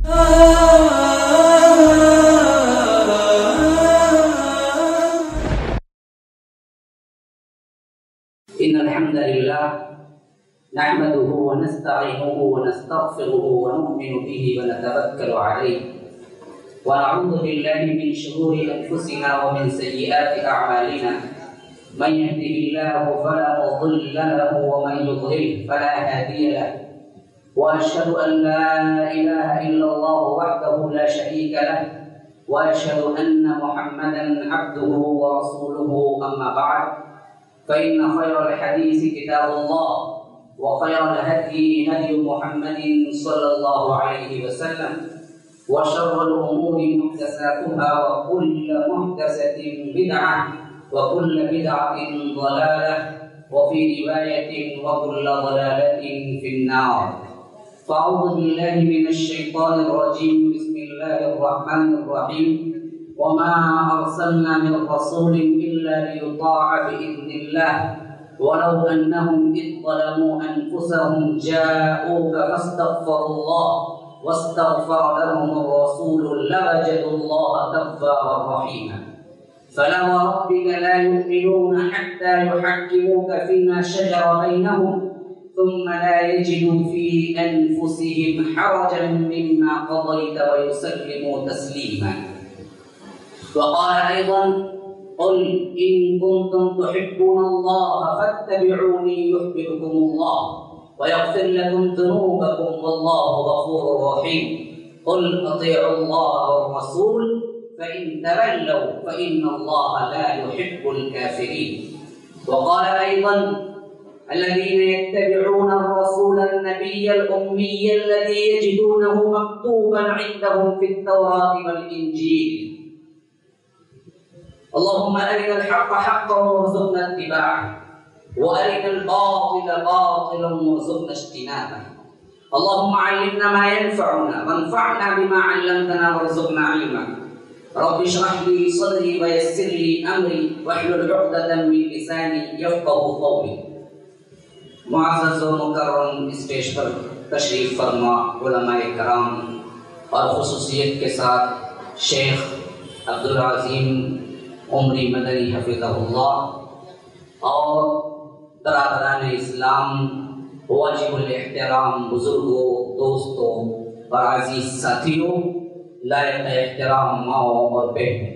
إن الحمد لله نحمده ونستعينه ونستغفره ونؤمن به ونتوكل عليه ونعوذ بالله من شرور أنفسنا ومن سيئات أعمالنا من يهده الله فلا مضل له ومن يضلل فلا هادي له وأشهد أن لا إله إلا الله وحده لا شريك له وأشهد أن محمدا عبده ورسوله أما بعد فإن خير الحديث كتاب الله وخير الهدي هدي محمد صلى الله عليه وسلم وشر الأمور محدثاتها وكل محدثة بدعة وكل بدعة ضلالة وفي رواية وكل ضلالة في النار. فأعوذ بالله من الشيطان الرجيم. بسم الله الرحمن الرحيم. وما أرسلنا من رسول إلا ليطاع بإذن الله ولو أنهم إذ ظلموا أنفسهم جاءوك فاستغفروا الله واستغفر لهم الرسول لوجدوا الله توابا رحيما. فلا وربك لا يؤمنون حتى يحكموك فيما شجر بينهم ثم لا يجدوا في أنفسهم حرجا مما قضيت ويسلموا تسليما. وقال أيضا قل إن كنتم تحبون الله فاتبعوني يحببكم الله ويغفر لكم ذنوبكم والله غفور رحيم. قل أطيعوا الله والرسول فإن تولوا فإن الله لا يحب الكافرين. وقال أيضا الذين يتبعون الرسول النبي الأمي الذي يجدونه مكتوبا عندهم في التوراة والإنجيل. اللهم أرنا الحق حقا وارزقنا اتباعه وأرنا الباطل باطلا وارزقنا اجتنابه. اللهم علمنا ما ينفعنا وانفعنا بما علمتنا وارزقنا علما. رب اشرح لي صدري ويسر لي أمري واحلل عقدة من لساني يفقهوا قولي. معزز و مکرم اسٹیج پر تشریف فرما علماء کرام اور خصوصیت کے ساتھ شیخ عبدالعظیم عمری مدنی حفظہ اللہ اور برادران اسلام واجب الاحترام بزرگوں دوستوں اور عزیز ساتھیوں لائق احترام ماؤں اور بہنوں،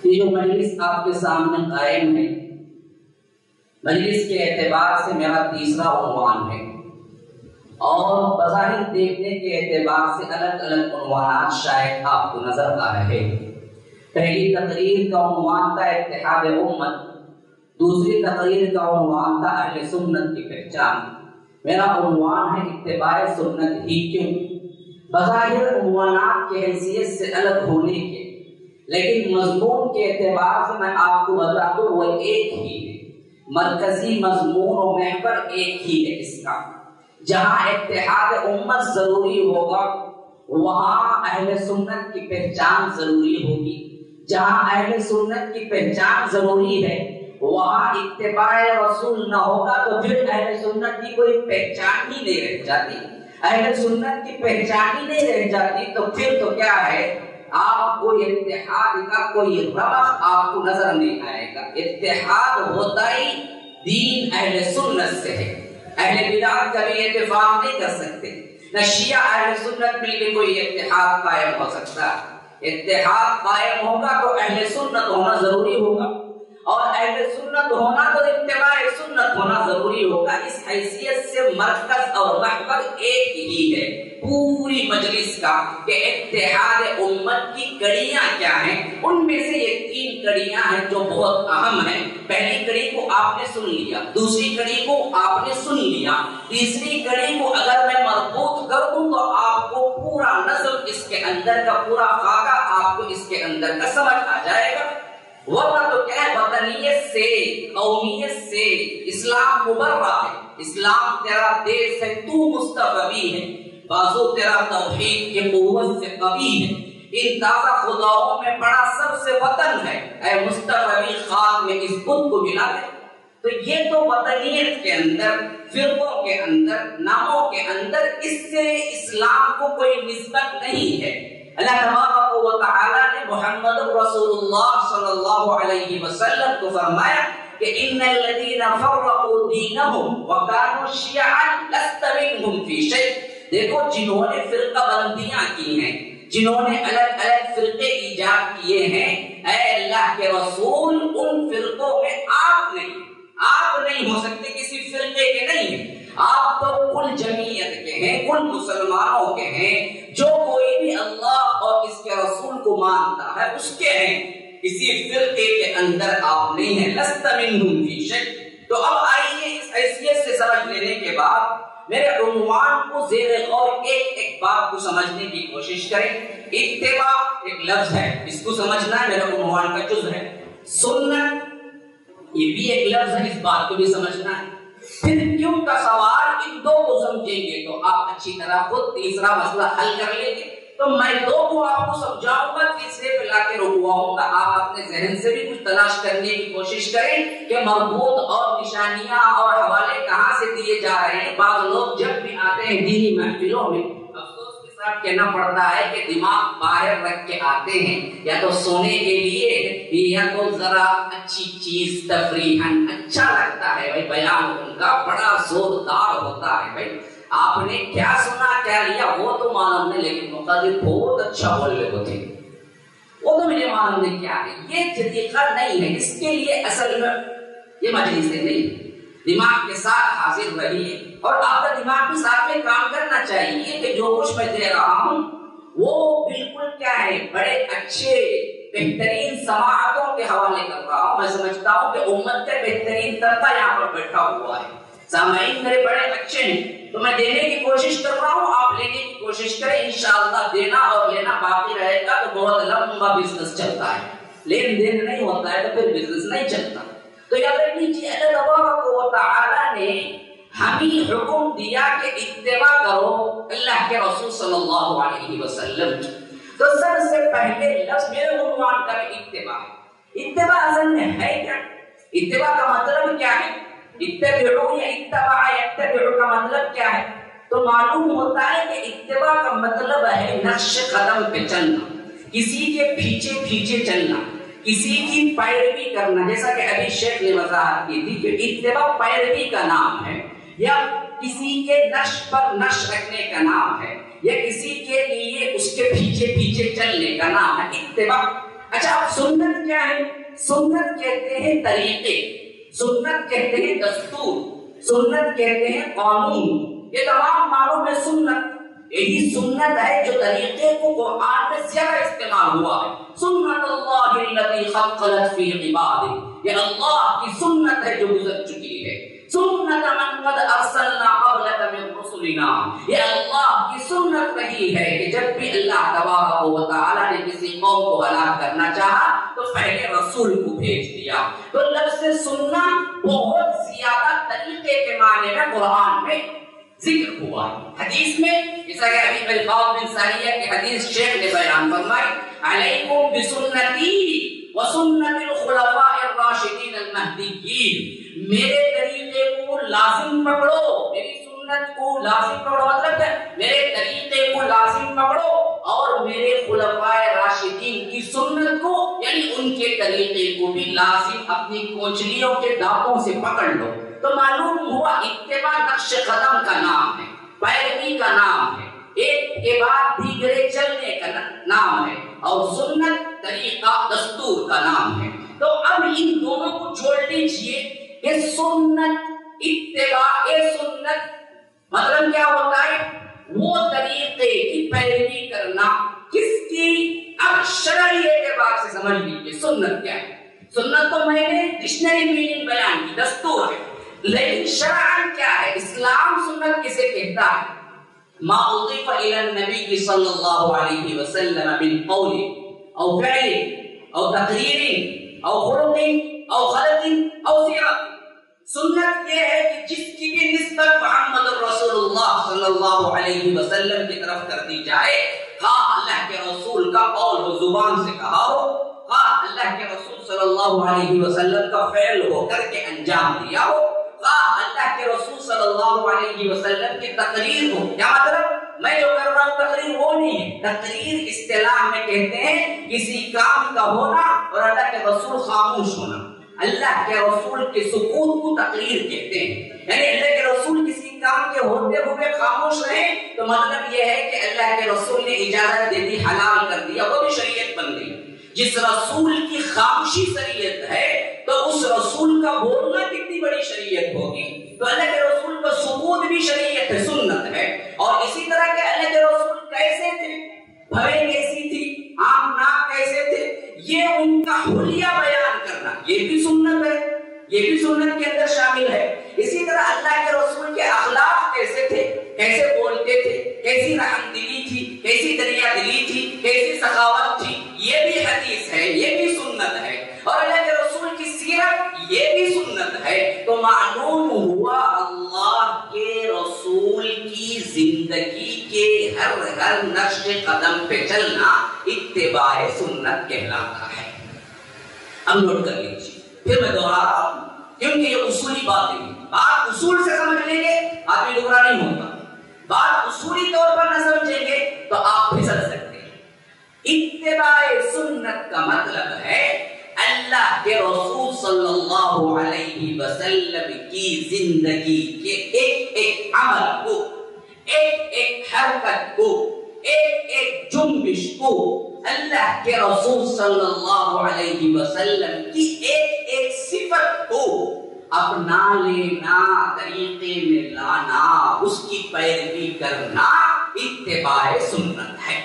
یہ جو مجلس آپ کے سامنے قائم ہے مجلس کے اعتبار سے میرا تیسرا عنوان ہے اور بظاہر دیکھنے کے اعتبار سے الگ الگ عنوانات شاید آپ کو نظر آ رہے ہیں۔ پہلی تقریر کا عنوان تھا اتحاد امت، دوسری تقریر کا عنوان تھا اہل سنت کی پہچان۔ میرا عنوان ہے اتباع سنت ہی کیوں۔ بظاہر عنوانات کی حیثیت سے الگ ہونے کے، لیکن مضمون کے اعتبار سے میں آپ کو بتا دوں وہ ایک ہی ہے، مرکزی مضمون و محور ایک ہی ہے اس کا۔ جہاں اتحاد امت ضروری ہوگا وہاں اہل سنت کی پہچان ضروری ہوگی، جہاں اہل سنت کی پہچان ضروری ہے وہاں اتباع رسول نہ ہوگا تو پھر اہل سنت کی کوئی پہچان ہی نہیں رہ جاتی۔ اہل سنت کی پہچان ہی نہیں رہ جاتی تو پھر تو کیا ہے، آپ کو اتحاد کا کوئی رمق آپ کو نظر نہیں آئے گا۔ اتحاد ہوتا ہی دین اہل سنت سے ہے۔ اہل بدعت کبھی اتفاق نہیں کر سکتے، نہ شیعہ اہل سنت مل کے کوئی اتحاد قائم ہو سکتا۔ اتحاد قائم ہوگا تو اہل سنت ہونا ضروری ہوگا، اور اہل سنت ہونا تو اتباع سنت ہونا ضروری ہوگا۔ اس حیثیت سے مرکز اور محور ایک ہی ہے پوری مجلس کا کہ اتحاد امت کی کڑیاں کیا ہیں۔ ان میں سے یہ تین کڑیاں ہیں جو بہت اہم ہیں۔ پہلی کڑی کو آپ نے سن لیا، دوسری کڑی کو آپ نے سن لیا، تیسری کڑی کو اگر میں مربوط کر دوں تو آپ کو پورا نظم اس کے اندر کا، پورا خاکہ آپ کو اس کے اندر کا سمجھ آ جائے گا۔ ورنہ تو کیا ہے، وطنیت سے، قومیت سے اسلام مبرہ ہے۔ اسلام تیرا دیش ہے، تو مستقبی ہے، بازو تیرا توحید کی قوت سے قوی ہے۔ ان تازہ خداؤں میں بڑا سب سے وطن ہے، اے مستقبی خاک میں اس بت کو ملا دے۔ تو یہ تو وطنیت کے اندر، فرقوں کے اندر، ناموں کے اندر اس سے اسلام کو کوئی نسبت نہیں ہے۔ اللہ تبارک و تعالی نے محمد رسول اللہ صلی اللہ علیہ وسلم کو فرمایا کہ ان الذین فرقوا دینہم وکانوا شیعا لست منہم فی شیء۔ دیکھو جنہوں نے فرقہ بندیاں کی ہیں، جنہوں نے الگ الگ فرقے ایجاد کیے ہیں، اے اللہ کے رسول ان فرقوں میں آپ نہیں ہو سکتے، کسی فرقے کے نہیں ہیں، آپ تو کل جمعیت کے ہیں، کل مسلمانوں کے ہیں، جو کوئی بھی اللہ اور اس کے رسول کو مانتا ہے اس کے ہیں، کسی فرقے کے اندر آپ نہیں ہیں، لست منہم فی شیء۔ تو اب آئیے اس حیثیت سے سمجھ لینے کے بعد میرے عنوان کو زیر غور ایک بات کو سمجھنے کی کوشش کریں۔ اتباع ایک لفظ ہے، اس کو سمجھنا ہے، میرے عنوان کا جز ہے۔ سنت یہ بھی ایک لفظ ہے، اس بات کو بھی سمجھنا ہے۔ پھر کیوں کا سوال، ان دو کو سمجھیں گے تو آپ اچھی طرح خود تیسرا مسئلہ حل کر لیں گے۔ تو میں دو کو آپ کو سمجھاؤں گا، تیسرے پہ لا کے رکواؤں گا۔ آپ اپنے ذہن سے بھی کچھ تلاش کرنے کی کوشش کریں کہ مربوط اور نشانیاں اور حوالے کہاں سے دیے جا رہے ہیں۔ بعض لوگ جب بھی آتے ہیں دینی محفلوں میں افسوس کے ساتھ کہنا پڑتا ہے کہ دماغ باہر رکھ کے آتے ہیں، یا تو سونے کے لیے یا تو ذرا اچھی چیز تفریحاً اچھا لگتا ہے بھائی، بیان ان کا بڑا زوردار ہوتا ہے بھائی، آپ نے کیا سنا کیا لیا وہ تو معلوم نہیں، لیکن مقدر بہت اچھا بول رہے ہوتے ہیں، وہ تو مجھے معلوم نہیں کیا ہے۔ یہ طریقہ نہیں ہے، اس کے لیے اصل میں یہ مجلس نہیں، دماغ کے ساتھ حاضر رہیے اور آپ کا دماغ بھی ساتھ میں کام کرنا چاہیے کہ جو کچھ میں دے رہا ہوں وہ بالکل کیا ہے، بڑے اچھے بہترین سماعتوں کے حوالے کر رہا ہوں۔ میں سمجھتا ہوں کہ امت کا بہترین طبقہ یہاں پر بیٹھا ہوا ہے، سامعین میرے بڑے اچھے ہیں، تو میں دینے کی کوشش کر رہا ہوں، آپ لینے کی کوشش کریں، انشاءاللہ دینا اور لینا باقی رہے گا تو بہت لمبا بزنس چلتا ہے، لین دین نہیں ہوتا ہے تو پھر بزنس نہیں چلتا۔ تو یاد رکھیے اللہ تبارک و تعالی نے ہمیں حکم دیا کہ اتباع کرو اللہ کے رسول صلی اللہ علیہ وسلم۔ تو سب سے پہلے لفظ میرے عنوان کا اتباع، اتباع اصل میں ہے کیا؟ اتباع کا مطلب کیا ہے؟ اتبعوا یا اتبع یتبع کا مطلب کیا ہے؟ تو معلوم ہوتا ہے کہ اتباع کا مطلب ہے نقش قدم پہ چلنا، کسی کے پیچھے پیچھے چلنا، کسی کی پیروی کرنا، جیسا کہ ابھی شیخ نے وضاحت کی تھی کہ اتباع پیروی کا نام ہے، یا کسی کے نقش پر نقش رکھنے کا نام ہے، یا کسی کے لیے اس کے پیچھے پیچھے چلنے کا نام ہے اتباع۔ اچھا اب سنت کیا ہے؟ سنت کہتے ہیں طریقے، سنت کہتے ہیں دستور، سنت کہتے ہیں قانون، یہ تمام معلوم ہے سنت۔ یہی سنت ہے جو طریقے کو قرآن میں زیادہ استعمال ہوا ہے، سنت اللہ التي قد خلت في عباده، یہ اللہ کی سنت ہے جو گزر چکی ہے، سنت من قد ارسلنا قبلك من رسلنا، یہ اللہ کی سنت رہی ہے کہ جب بھی اللہ تبارک و تعالی نے کسی قوم کو ہلاک کرنا چاہا تو پہلے رسول کو بھیج دیا۔ تو لفظ سننا بہت زیادہ طریقے کے معنی میں قرآن میں ذکر ہوا ہے۔ حدیث میں جیسا کہ ابھی الفاظ بن ساریہ کی حدیث شیخ نے بیان فرمائی، علیکم بسنتی وسنت الخلفاء الراشدین المہدیین، میرے طریقے کو لازم پکڑو، میری سنت کو لازم پکڑو، مطلب ہے میرے طریقے کو لازم پکڑو اور میرے خلفاء راشدین کی سنت کو یعنی ان کے طریقے کو بھی لازم اپنی کوچلیوں کے دانتوں سے پکڑ لو۔ تو معلوم ہوا اتباع نقش قدم کا نام ہے، پیروی کا نام ہے، ایک کے بعد دیگرے چلنے کا نام ہے، اور سنت طریقہ دستور کا نام ہے۔ تو اب ان دونوں کو جوڑ لیجئے کہ سنت اتباع سنت مطلب کیا ہوتا ہے؟ وہ طریقے کی پیروی کرنا، کس کی؟ اب شرعی اعتبار سے سمجھ لیجئے سنت کیا ہے۔ سنت تو میں نے ڈکشنری میننگ بیان کی، دستور ہے، لیکن شرعاً کیا ہے؟ اسلام سنت کسے کہتا ہے؟ ما اضیف الی النبی صلی اللہ علیہ وسلم من قول او فعل او تقریر او خلق او خلق او سیرت۔ سنت یہ ہے کہ جس کی بھی نسبت محمد رسول اللہ صلی اللہ علیہ وسلم کی طرف کر دی جائے، خواہ اللہ کے رسول کا قول و زبان سے کہا ہو، خواہ اللہ کے رسول صلی اللہ علیہ وسلم کا فعل ہو کر کے انجام دیا ہو، اللہ کے رسول صلی اللہ علیہ وسلم کی تقریر ہو. کیا مطلب؟ میں جو کر رہا ہوں تقریر وہ نہیں ہے. تقریر اصطلاح میں کہتے ہیں کسی کام کا ہونا اور اللہ کے رسول خاموش ہونا. اللہ کے رسول کے سکوت کو تقریر کہتے ہیں. یعنی اللہ کے رسول کسی کام کے ہوتے ہوئے خاموش رہے تو مطلب یہ ہے کہ اللہ کے رسول نے اجازت دے دی، حلال کر دیا، وہ بھی شریعت بن گئی. جس رسول کی خاموشی شریعت ہے تو اس رسول کا بولنا کتنی بڑی شریعت ہوگی. تو اللہ کے رسول کا سکوت بھی شریعت ہے، سنت ہے. اور اسی طرح کے اللہ کے رسول کیسے تھے، بھویں کیسی تھی، آنکھ ناک کیسے تھے، یہ ان کا حلیہ بیان کرنا یہ بھی سنت ہے، یہ بھی سنت کے اندر شامل ہے. اسی طرح اللہ کے رسول کے اخلاق کیسے تھے، کیسے بولتے تھے، کیسی رحم دلی تھی، کیسی دریا دلی تھی، کیسی سخاوت تھی، یہ بھی حدیث ہے، یہ بھی سنت ہے. اور اللہ کے رسول کی سیرت یہ بھی سنت ہے. تو معلوم ہوا اللہ کے رسول کی زندگی کے ہر نقش قدم پہ چلنا اتباع سنت کہلاتا ہے. اب نوٹ کر لیجیے، پھر میں دوہرا رہا ہوں کیونکہ یہ اصولی باتیں ہیں. بات اصول سے سمجھ لیں گے آدمی گمراہ نہیں ہوتا، بات اصولی طور پر نہ سمجھیں گے تو آپ پھسل سکتے ہیں. اتباع سنت کا مطلب ہے اللہ کے رسول صلی اللہ علیہ وسلم کی زندگی کے ایک ایک عمل کو، ایک ایک حرکت کو، ایک ایک جنبش کو اللہ کے رسول صلی اللہ علیہ وسلم کی ایک ایک صفت کو اپنا لینا، طریقے میں لانا، اس کی پیروی کرنا اتباع سنت ہے.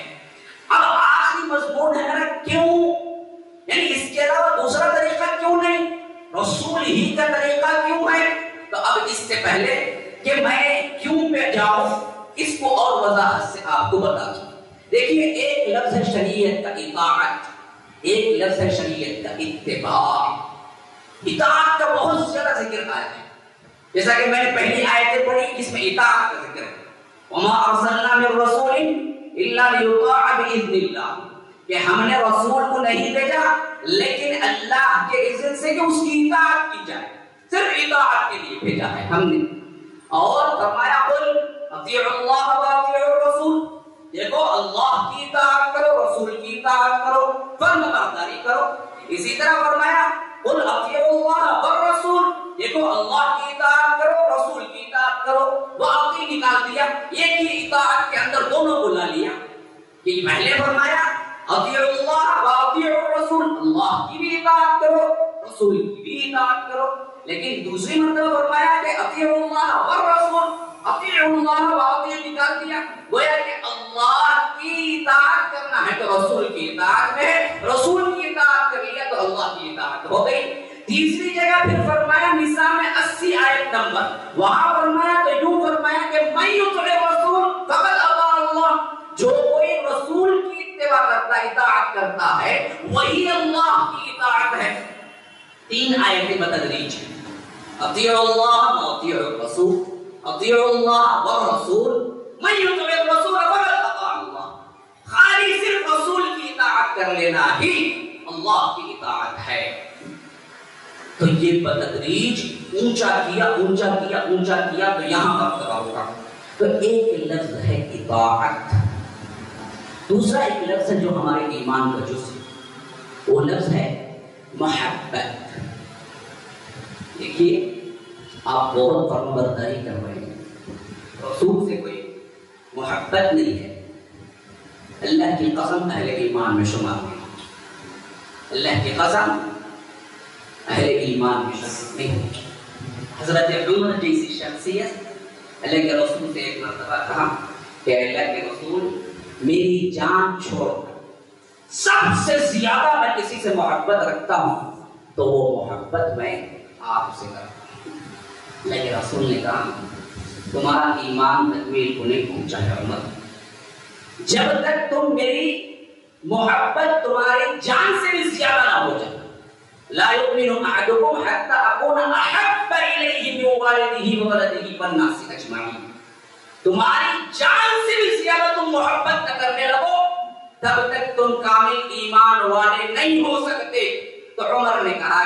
اب آخری مضمون ہے نا، کیوں، یعنی اس کے علاوہ دوسرا طریقہ کیوں نہیں، رسول ہی کا طریقہ کیوں ہے. تو اب اس سے پہلے کہ میں کیوں پہ جاؤں اس کو اور وضاحت سے آپ کو بتا دوں. دیکھیے، ایک لفظ ہے شریعت کا اطاعت، ایک لفظ ہے شریعت کا اتباع. اطاعت کا بہت زیادہ ذکر آیا ہے، جیسا کہ میں نے پہلی آیتیں پڑھی جس میں اطاعت کا ذکر ہے. وما ارسلنا من رسول الا ليطاع باذن اللہ، کہ ہم نے رسول کو نہیں بھیجا لیکن اللہ کے اذن سے کہ اس کی اطاعت کی جائے، صرف اطاعت کے لیے بھیجا ہے ہم نے. اور فرمایا قل اطیعوا اللہ واطیعوا الرسول، دیکھو اللہ کی اطاعت کرو، رسول کی اطاعت کرو، فرمانبرداری کرو. اسی طرح فرمایا قل اطیعوا اللہ والرسول، دیکھو اللہ کی اطاعت کرو، رسول کی اطاعت کرو. وہ اطیع نکال دیا، ایک ہی اطاعت کے اندر دونوں کو لا لیا. کہ پہلے فرمایا اطیعوا اللہ واطیعوا الرسول، اللہ کی بھی اطاعت کرو، رسول کی بھی اطاعت کرو. لیکن دوسری مرتبہ فرمایا کہ اطیعوا اللہ والرسول، اطیعوا اللہ واطیعوا نکال دیا. گویا کہ اللہ کی اطاعت کرنا ہے تو رسول کی اطاعت میں، رسول کی اطاعت کر لیا تو اللہ کی اطاعت ہو گئی. تیسری جگہ پھر فرمایا نساء میں 80 آیت نمبر، وہاں فرمایا تو یوں فرمایا کہ من یطع الرسول فقد اطاع اللہ، جو کوئی رسول کی اتباع کرتا، اطاعت کرتا ہے وہی اللہ کی اطاعت ہے. 3 آیتیں بتدریج ہیں، اطیعوا اللہ واطیعوا الرسول، اطیعوا اللہ والرسول، من یطع الرسول فقد اطاع اللہ. خالی صرف رسول کی اطاعت کر لینا ہی اللہ کی اطاعت ہے. تو یہ بتدریج اونچا کیا اونچا کیا اونچا کیا تو یہاں پر کرا ہوگا. تو ایک لفظ ہے اطاعت، دوسرا ایک لفظ ہے جو ہمارے ایمان کا جز ہے، وہ لفظ ہے محبت. دیکھیے، آپ بہت فرمانبرداری کر رہے ہیں، رسول سے کوئی محبت نہیں ہے. اللہ کی قسم اہل ایمان میں شمار نہیں، اللہ کی قسم اہل ایمان میں شمار نہیں. حضرت عمر جیسی شخصیت اللہ کے رسول سے ایک مرتبہ کہا کہ اللہ کے رسول، میری جان چھوڑ سب سے زیادہ میں کسی سے محبت رکھتا ہوں تو وہ محبت میں آپ سے کرتا ہوں. اللہ کے رسول نے کہا تمہارا ایمان تکمیل کو نہیں پہنچا ہے عمر، جب تک تم میری محبت تمہاری جان سے بھی زیادہ نہ ہو جائے. لا يؤمن احدكم حتى اكون احب اليه من والده وولده والناس اجمعين. تمہاری جان سے بھی زیادہ تم محبت نہ کرنے لگو تب تک تم کامل ایمان والے نہیں ہو سکتے. تو عمر نے کہا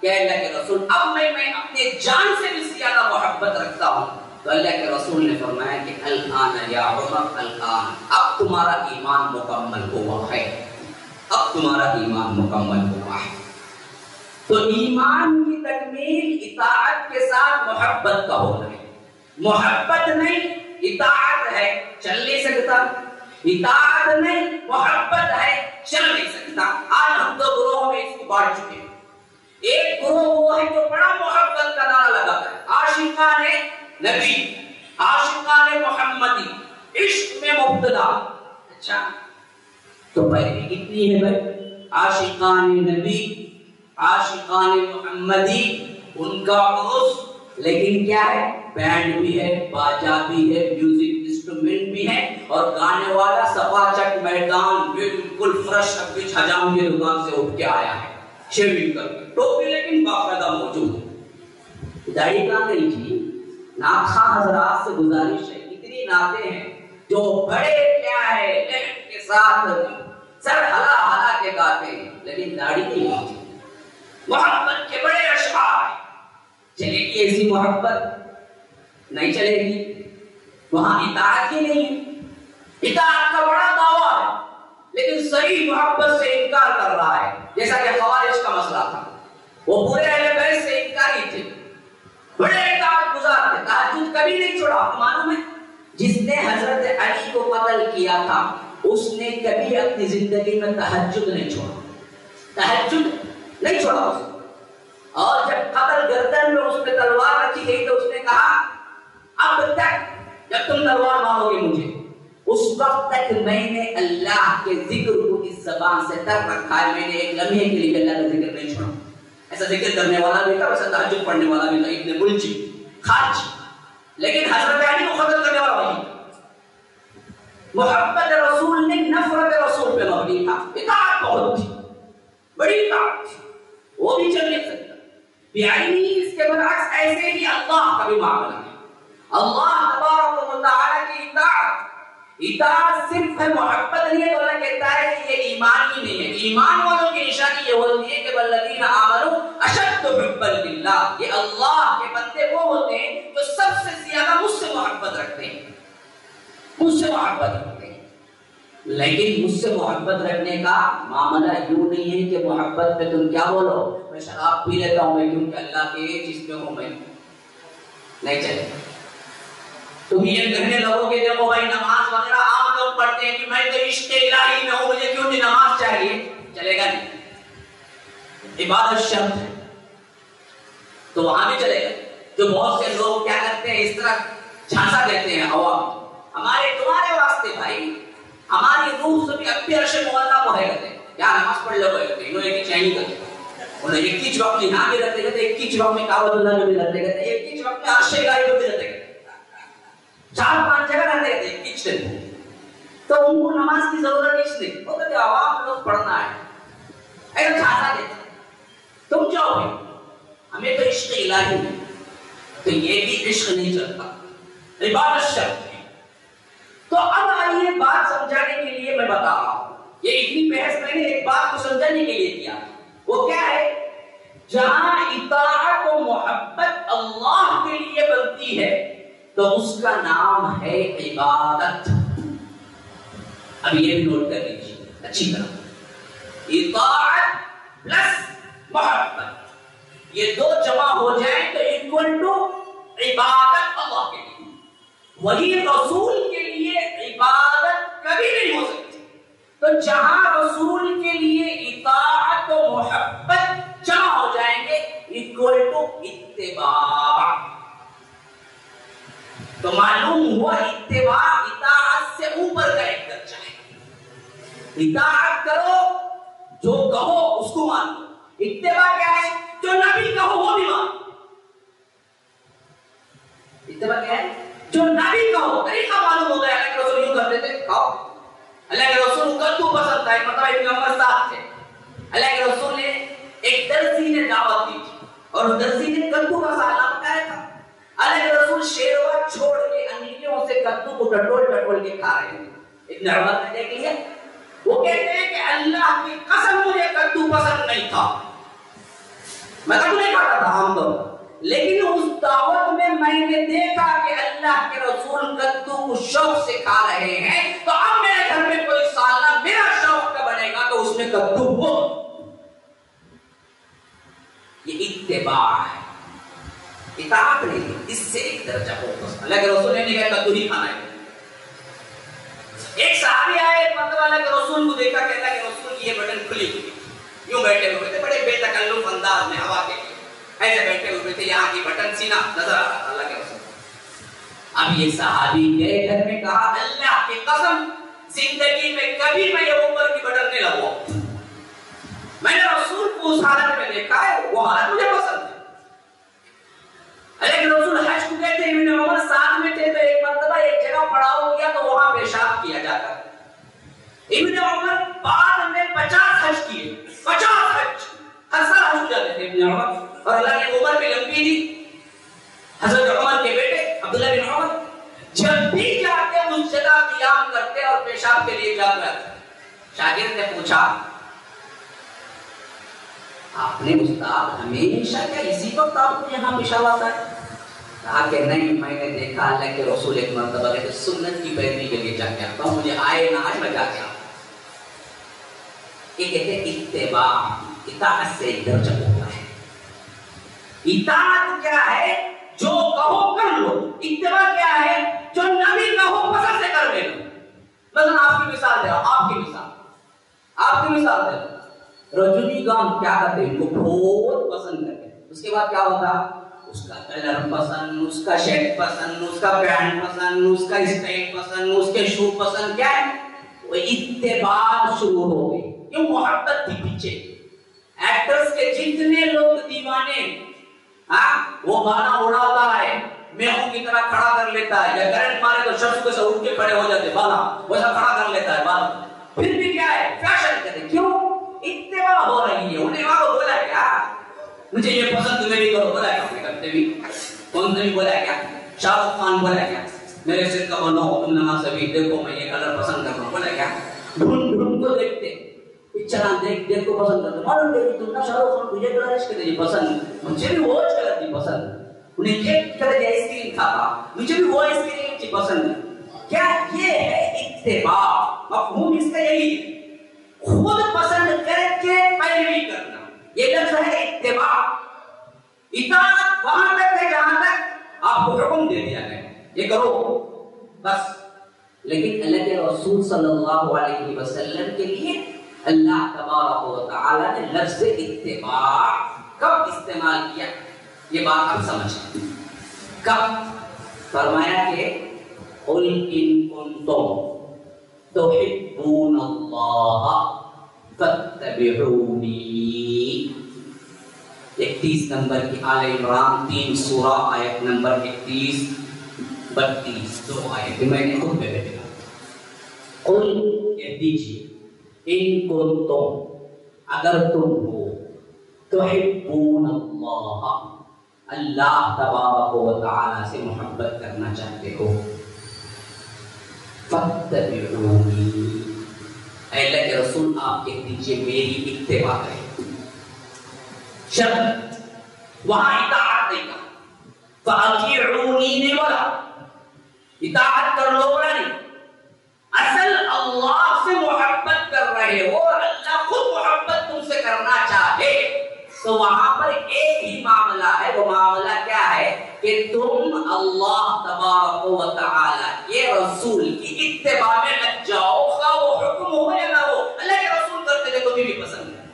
کہ اللہ کے رسول اب میں اپنے جان سے بھی زیادہ محبت رکھتا ہوں. تو اللہ کے رسول نے فرمایا کہ الآن یا عمر، الآن اب تمہارا ایمان مکمل ہوا ہے، اب تمہارا ایمان مکمل ہوا ہے. تو ایمان کی تکمیل اطاعت کے ساتھ محبت کا ہونا ہے. محبت نہیں اطاعت ہے چل نہیں سکتا، اطاعت نہیں محبت ہے چل نہیں سکتا. آج ہم دو گروہوں میں اس کو بانٹ چکے ہیں. ایک گروہ وہ ہے جو بڑا محبت کا نعرہ لگاتا ہے، عاشقان نبی، عاشقان محمدی، عشق میں مبتلا. اچھا تو پیروی کتنی ہے بھائی؟ عاشقان نبی، عاشقان محمدی، ان کا عرس، لیکن کیا ہے؟ بینڈ بھی ہے، باجا بھی ہے، میوزک انسٹرومنٹ بھی ہے، اور گانے والا صفا چک میدان بالکل فرش ابھی حجام کی دکان سے اٹھ کے آیا ہے، شیونگ کر کے، ٹوپی لیکن باقاعدہ موجود ہے. داڑھی کہاں گئی جی؟ ناخواں حضرات سے گزارش ہے، اتنی نعتیں ہیں جو بڑے کیا ہے لہن کے ساتھ سر ہلا ہلا کے گاتے ہیں، لیکن داڑھی نہیں ہوتی. محبت کے بڑے اشعار. چلے گی ایسی محبت؟ نہیں چلے گی. وہاں اطاعت ہی نہیں ہے. اطاعت کا بڑا دعویٰ ہے لیکن صحیح محبت سے انکار کر رہا ہے، جیسا کہ خوارج کا مسئلہ تھا. وہ پورے اہل بیت سے انکاری تھے، بڑے اطاعت گزار تھے، تہجد کبھی نہیں چھوڑا. معلوم ہے جس نے حضرت علی کو قتل کیا تھا اس نے کبھی اپنی زندگی میں تہجد نہیں چھوڑا، تہجد نہیں چھوڑا اس نے. اور جب قتل گردن میں اس پہ تلوار رکھی گئی تو اس نے کہا اب تک جب تم تلوار مارو گے مجھے، اس وقت تک میں نے اللہ کے ذکر کو اس زبان سے ترک رکھا ہے، میں نے ایک لمحے کے لیے اللہ کا ذکر نہیں چھوڑا. ایسا ذکر کرنے والا بھی تھا، ویسا تہجد پڑھنے والا بھی تھا، ابن ملجم خارجی، لیکن حضرت علی کو قتل کرنے والا وہی. محبت رسول نے نفرت رسول پہ مبنی تھا. اطاعت بہت تھی، بڑی اطاعت تھی، وہ بھی چل نہیں سکتا. بیائی اس کے برعکس ایسے ہی اللہ کا بھی معاملہ ہے. اللہ تبارک و تعالیٰ کی اطاعت، اطاعت صرف ہے، محبت نہیں ہے. تو اللہ کہتا ہے کہ یہ ایمان ہی نہیں ہے. ایمان والوں کی نشانی یہ ہوتی ہے کہ والذین آمنوا اشد حبا للہ، یہ اللہ کے بندے وہ ہوتے ہیں جو سب سے زیادہ مجھ سے محبت رکھتے ہیں، مجھ سے محبت رکھتے ہیں. لیکن مجھ سے محبت رکھنے کا معاملہ یوں نہیں ہے کہ محبت پہ تم کیا بولو میں شراب پی لیتا ہوں میں کیونکہ اللہ کے چیز پہ ہوں، میں نہیں چلے. تم یہ کہنے لگو کہ دیکھو بھائی نماز وغیرہ عام لوگ پڑھتے ہیں کہ میں تو عشق الہی میں ہوں، مجھے کیوں نہیں نماز چاہیے، چلے گا نہیں. عبادت شرط ہے تو وہاں بھی چلے گا. جو بہت سے لوگ کیا کرتے ہیں اس طرح جھانسا دیتے ہیں عوام، ہمارے تمہارے واسطے بھائی ہماری روح سے بھی اپنے عرش مولا کو ہے کہتے ہیں کیا نماز پڑھ لو کہتے ہیں. انہوں ایک ہی چاہیے کرتے انہیں ایک ہی وقت میں یہاں بھی رہتے کہتے، ایک ہی وقت میں کعبۃ اللہ میں بھی رہتے کہتے، ایک ہی وقت میں عرش الہی میں بھی رہتے کہتے، 4-5 جگہ رہتے کہتے ایک ہی دن. تو ان کو نماز کی ضرورت اس لیے وہ کہتے عوام لوگ پڑھنا ہے، ایسا جھانسا دیتے تم جاؤ گے ہمیں تو عشق الہی ہے. تو یہ بھی عشق نہیں چلتا، عبادت شرط ہے. تو اب آئیے بات سمجھانے کے لیے میں بتا رہا ہوں، یہ اتنی بحث میں نے ایک بات کو سمجھانے کے لیے کیا. وہ کیا ہے؟ جہاں اطاعت و محبت اللہ کے لیے بنتی ہے تو اس کا نام ہے عبادت. اب یہ بھی نوٹ کر لیجیے اچھی طرح، اطاعت پلس محبت یہ دو جمع ہو جائیں تو اکول ٹو عبادت اللہ کے لیے. وہی رسول کے لیے عبادت کبھی نہیں ہو سکتی. تو جہاں رسول کے لیے اطاعت و محبت جمع ہو جائیں گے اکول ٹو اتباع. تو معلوم ہوا اتباع اطاعت سے اوپر کا ایک درجہ ہے. اطاعت کرو جو کہو اس کو مانو. اتباع کیا ہے؟ جو نبی کہو وہ بھی مانو. اتباع کیا ہے؟ جو نبی کہو. طریقہ معلوم ہو گیا اللہ کے رسول یوں کرتے تھے کھاؤ. اللہ کے رسول کو کدو پسند تھا، مطلب ابن عمر صاحب تھے. اللہ کے رسول نے ایک درزی نے دعوت دی اور اس درزی نے کدو کا سالہ پکایا تھا. اللہ کے رسول شیروا چھوڑ کے انگلیوں سے کدو کو ٹٹول ٹٹول کے کھا رہے تھے. ابن عمر نے دیکھ لیا. وہ کہتے ہیں کہ اللہ کی قسم مجھے کدو پسند نہیں تھا. میں کبھی نہیں کرتا تھا عام طور پر، لیکن اس دعوت میں میں نے دیکھا کہ اللہ کے رسول کدو کو شوق سے کھا رہے ہیں، تو اب میرے گھر میں کوئی سالنا میرا شوق کا بنے گا تو اس میں کدو ہو۔ یہ اتباع ہے، اطاعت نہیں، اس سے ایک درجہ ہو۔ اللہ کے رسول نے کہا کدو ہی کھانا ہے۔ ایک صحابی آئے، مرتبہ اللہ کے رسول کو دیکھا کہ اللہ کے رسول کی یہ بٹن کھلی ہوئی، یوں بیٹھے ہوئے تھے بڑے بے تکلف انداز میں، ہوا کے ایسے بیٹھے ہوئے تھے، یہاں کی بٹن سینہ نظر آ رہا اللہ کے رسول۔ اب یہ صحابی گئے گھر میں، کہا اللہ کی قسم زندگی میں کبھی میں یہ اوپر کی بٹن نہیں لگاؤں، میں نے رسول کو اس حالت میں دیکھا ہے، وہ حالت مجھے پسند ہے۔ لیکن رسول حج کو گئے تھے، ابن عمر ساتھ میں تھے، تو ایک مرتبہ ایک جگہ پڑاؤ کیا تو وہاں پیشاب کیا جاتا ہے۔ ابن عمر بعد میں 50 حج کیے، 50 حج، ہر سال حج ہو جاتے تھے ابن عمر، اور اللہ کی عمر بھی لمبی تھی۔ حضرت عمر کے بیٹے عبداللہ بن عمر جب بھی جاتے اس جگہ قیام کرتے اور پیشاب کے لیے جاتے۔ شاگرد نے پوچھا آپ نے استاد ہمیشہ کیا اسی وقت آپ کو یہاں پیشاب آتا ہے؟ کہا کہ نہیں، میں نے دیکھا اللہ کے رسول ایک مرتبہ کہ سنت کی پیروی کے لیے جا کے آتا ہوں، مجھے آئے نہ آئے میں جا کے آتا ہوں۔ یہ کہتے ہیں اتباع، اطاعت سے ایک درجہ ہوتا ہے۔ اطاعت کیا ہے؟ جو کہو کر لو۔ اتباع کیا ہے؟ جو نبی کہو پسند سے کر لے لو۔ مثلا آپ کی مثال دے، آپ کی مثال دے، رجنی کانت کیا کرتے ہیں؟ ان کو بہت پسند کرتے ہیں۔ اس کے بعد کیا ہوتا؟ اس کا کلر پسند، اس کا شرٹ پسند، اس کا پینٹ پسند، اس کا اسٹائل پسند، اس کے شو پسند، کیا ہے؟ وہ اتباع شروع ہو گئی۔ کیوں؟ محبت تھی پیچھے۔ ایکٹرز کے جتنے لوگ دیوانے، وہ گانا اڑاتا ہے، میخوں کی طرح کھڑا کر لیتا ہے، یا کرنٹ مارے تو شخص کو سے اٹھ کے کھڑے ہو جاتے، بالا ویسا کھڑا کر لیتا ہے بالا، پھر بھی کیا ہے؟ فیشن کرتے۔ کیوں؟ اتباع ہو رہی ہے۔ انہیں وہاں بولا کیا مجھے یہ پسند تمہیں بھی کرو، بولا کیا کرتے بھی؟ کون سے بھی بولا کیا؟ شاہ رخ خان بولا کیا میرے سر کا بناؤ تم نماز سبھی دیکھو میں یہ کلر پسند کر رہا ہوں، بولا کیا؟ ڈھونڈ ڈھونڈ کو دیکھتے، پکچراں دیکھ دیکھ کو پسند کرتے، معلوم نہیں تم نہ شاہ رخ خان تجھے کلر عشق کرتے پسند، مجھے بھی وہ کلر کی پسند، انہیں کیک کلر آئس کریم کھاتا، مجھے بھی وہ آئس کریم کی پسند ہے۔ کیا یہ ہے اتباع؟ مفہوم اس کا یہی ہے، خود پسند کر کے پیروی کرنا، یہ لفظ ہے اتباع۔ اطاعت وہاں تک ہے جہاں تک آپ کو حکم دے دیا گیا یہ کرو بس، لیکن اللہ کے رسول صلی اللہ علیہ وسلم کے لیے اللہ تبارک و تعالی نے لفظ اتباع کب استعمال کیا؟ یہ بات آپ سمجھیں۔ کب فرمایا کہ قل ان کنتم تحبون اللہ فاتبعونی، 31 نمبر کی آل عمران 3 سورہ آیت نمبر 31 32 دو آیت میں نے خود پہ بیٹھا۔ قل کہہ دیجیے ان کنتم اگر تم ہو تحبون اللہ، اللہ تبارک و تعالی سے محبت کرنا چاہتے ہو، فاتبعونی، اے اللہ کے رسول آپ کہہ دیجیے میری اتباع کریں۔ شرط وہاں اطاعت نہیں کہا، فاطیعونی نہیں بولا، اطاعت کر لو بولا نہیں، اصل اللہ سے محبت کر رہے ہو اور اللہ خود محبت تم سے کرنا چاہے تو وہاں پر ایک ہی معاملہ ہے، وہ معاملہ کیا ہے کہ تم اللہ تبارک و تعالی کے رسول کی اتباع میں لگ جاؤ، خواہ وہ حکم ہو یا نہ ہو۔ اللہ کے رسول کرتے تھے تمہیں بھی پسند ہے،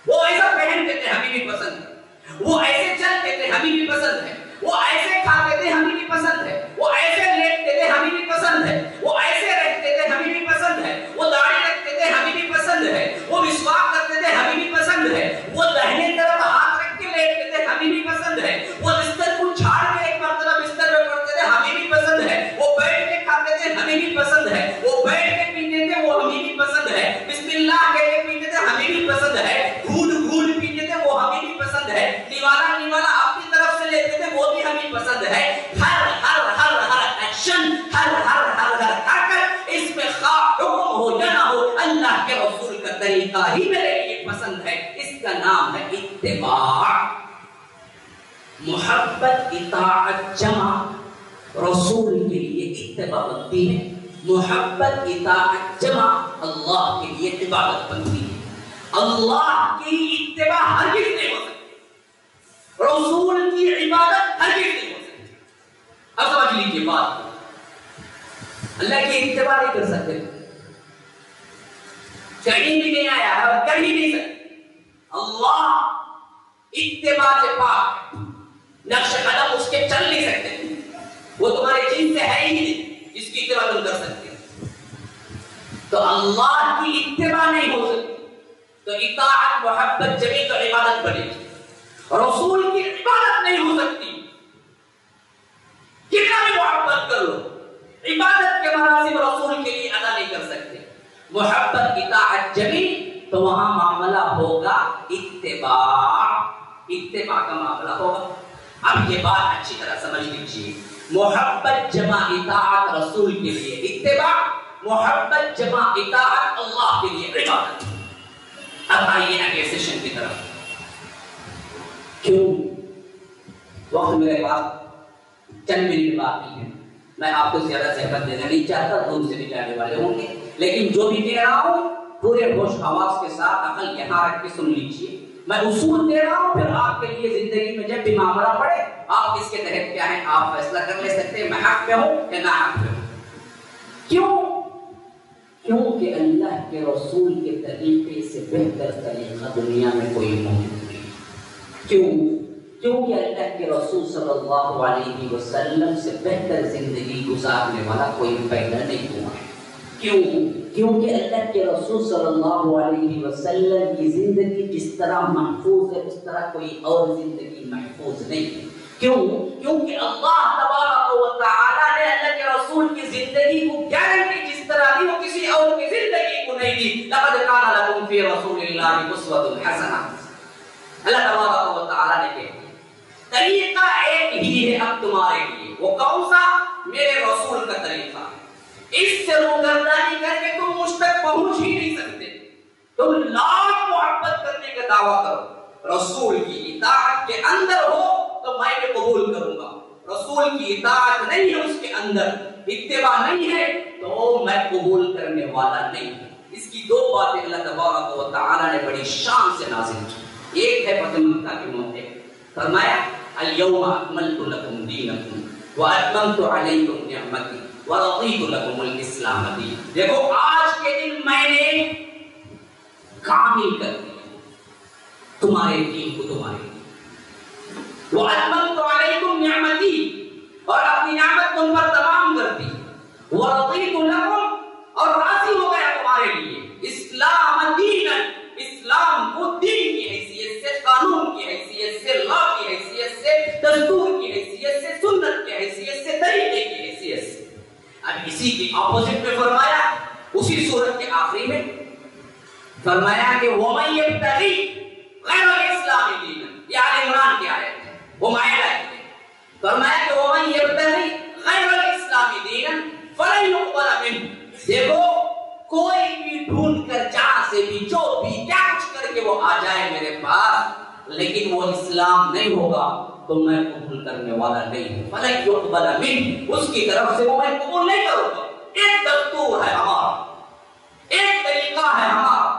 وہ ایسا پہنتے تھے ہمیں بھی پسند ہے، وہ ایسے چلتے تھے ہمیں بھی پسند ہے، وہ ایسے کھاتے تھے ہمیں بھی پسند ہے، وہ ایسے لیٹتے تھے ہمیں بھی پسند ہے، وہ ایسے رہتے تھے ہمیں بھی پسند ہے، وہ داڑھی رکھتے تھے ہمیں بھی پسند ہے، وہ مسواک کرتے تھے ہمیں بھی پسند ہے، وہ دہنے طرف ہاتھ رکھ کے لیٹتے تھے ہمیں بھی پسند ہے، وہ بستر کو جھاڑ کے ایک مرتبہ بستر میں پڑتے تھے ہمیں بھی پسند ہے، وہ بیٹھ کے کھاتے تھے ہمیں بھی پسند ہے، وہ بیٹھ کے پیتے تھے وہ ہمیں بھی پسند ہے، بسم اللہ کہہ کے پیتے تھے ہمیں بھی پسند ہے، گھول گھول پیتے تھے وہ ہمیں بھی پسند ہے، نیوالا نیوالا اپنی طرف سے لیتے تھے وہ بھی ہمیں پسند ہے۔ ہر ہر ہر ہر ایکشن، ہر ہر ہر ہر حرکت، اس میں خواہ حکم ہو یا نہ ہو اللہ کے رسول کا طریقہ ہی میرے لیے پسند ہے، اس کا نام ہے اتباع۔ محبت اطاعت جمع رسول کے لیے اتباع بنتی ہے، محبت اطاعت جمع اللہ کے لیے عبادت بنتی ہے۔ اللہ کی اتباع ہرگز نہیں ہو سکتی، رسول کی عبادت ہرگز نہیں ہو سکتی۔ اب سمجھ لیجیے بات، اللہ کی اتباع نہیں کر سکتے، کہیں بھی نہیں آیا ہے اور کر ہی نہیں سکتے۔ اللہ اتباع سے پاک، نقش قدم اس کے چل نہیں سکتے، وہ تمہارے جن سے ہے ہی نہیں جس کی اتباع تم کر سکتے۔ تو اللہ کی اتباع نہیں ہو سکتی تو اطاعت محبت جمی تو عبادت بنے گی، رسول کی عبادت نہیں ہو سکتی، کتنا بھی محبت کر لو عبادت کے مراسم رسول کے لیے ادا نہیں کر سکتے۔ محبت اطاعت جمی تو وہاں معاملہ ہوگا اتباع، اتباع کا معاملہ ہوگا۔ اب یہ بات اچھی طرح سمجھ لیجیے، محبت جمع اطاعت رسول کے لیے اتباع، محبت جمع اطاعت اللہ کے لیے عبادت۔ اب آئیے اگلے سیشن کی طرف۔ کیوں وقت میرے پاس چند منٹ باقی ہے، میں آپ کو زیادہ زحمت دینا نہیں چاہتا، دور سے بھی جانے والے ہوں گے، لیکن جو بھی کہہ رہا ہوں پورے ہوش حواس کے ساتھ عقل یہاں رکھ کے سن لیجیے۔ میں اصول دے رہا ہوں، پھر آپ کے لیے زندگی میں جب بھی معاملہ پڑے آپ اس کے تحت کیا ہے آپ فیصلہ کر لے سکتے ہیں، میں حق پہ ہوں یا نہ حق پہ ہوں۔ کیوں؟ کیونکہ اللہ کے رسول کے طریقے سے بہتر طریقہ دنیا میں کوئی موجود نہیں۔ کیوں؟ کیونکہ اللہ کے رسول صلی اللہ علیہ وسلم سے بہتر زندگی گزارنے والا کوئی پیدا نہیں ہوا ہے۔ کیوں؟ کیونکہ اللہ کے رسول صلی اللہ علیہ وسلم کی زندگی جس طرح محفوظ ہے اس طرح کوئی اور زندگی محفوظ نہیں ہے۔ کیوں؟ کیونکہ اللہ تبارک و تعالی نے اللہ کے رسول کی زندگی کو گارنٹی جس طرح دی وہ کسی اور کی زندگی کو نہیں دی۔ لقد کان لکم فی رسول اللہ اسوۃ حسنہ، اللہ تبارک و تعالی نے کہا طریقہ ایک ہی ہے اب تمہارے لیے، وہ کون سا؟ میرے رسول کا طریقہ، اس سے روگردانی کر کے تم مجھ تک پہنچ ہی نہیں سکتے۔ تم لاکھ محبت کرنے کا دعویٰ کرو، رسول کی اطاعت کے اندر ہو تو میں بھی قبول کروں گا، رسول کی اطاعت نہیں ہے اس کے اندر، اتباع نہیں ہے تو میں قبول کرنے والا نہیں ہوں۔ اس کی دو باتیں اللہ تبارک و تعالی نے بڑی شان سے نازل کی۔ ایک ہے فتح مکہ کے موقع، فرمایا الیوم اکملت لکم دینکم واتممت علیکم نعمتی ورضیت لکم الاسلام دینا۔ دیکھو آج کے دن میں نے کامل کر دیا تمہارے دین کو، تمہارے دین واتممت علیکم نعمتی، اور اپنی نعمت تم پر تمام کر دی، ورضیت لکم، اور راضی ہو گیا تمہارے لیے، اسلام دینا، اسلام کو دین کی حیثیت سے، قانون کی حیثیت سے، لا کی حیثیت سے، دستور کی حیثیت سے، سنت کی حیثیت سے، طریقے کی حیثیت سے۔ اب اسی کی اپوزٹ میں فرمایا اسی سورت کے آخری میں فرمایا کہ وَمَن يَبْتَغِي غَيْرَ الْإِسْلَامِ دِينًا، یہ آل عمران کی آیت ہے، وہ مائدہ ہے، فرمایا کہ وَمَن يَبْتَغِي غَيْرَ الْإِسْلَامِ دِينًا فَلَن يُقْبَلَ مِنْهُ۔ دیکھو کوئی بھی ڈھونڈ کر جہاں سے بھی جو بھی کیا کچھ کر کے وہ آ جائے میرے پاس، لیکن وہ اسلام نہیں ہوگا تو میں قبول کرنے والا نہیں ہوں۔ فَلَن يُقْبَلَ مِنْهُ، اس کی طرف سے وہ میں قبول نہیں کروں گا۔ ایک دستور ہے ہمارا، ایک طریقہ ہے ہمارا،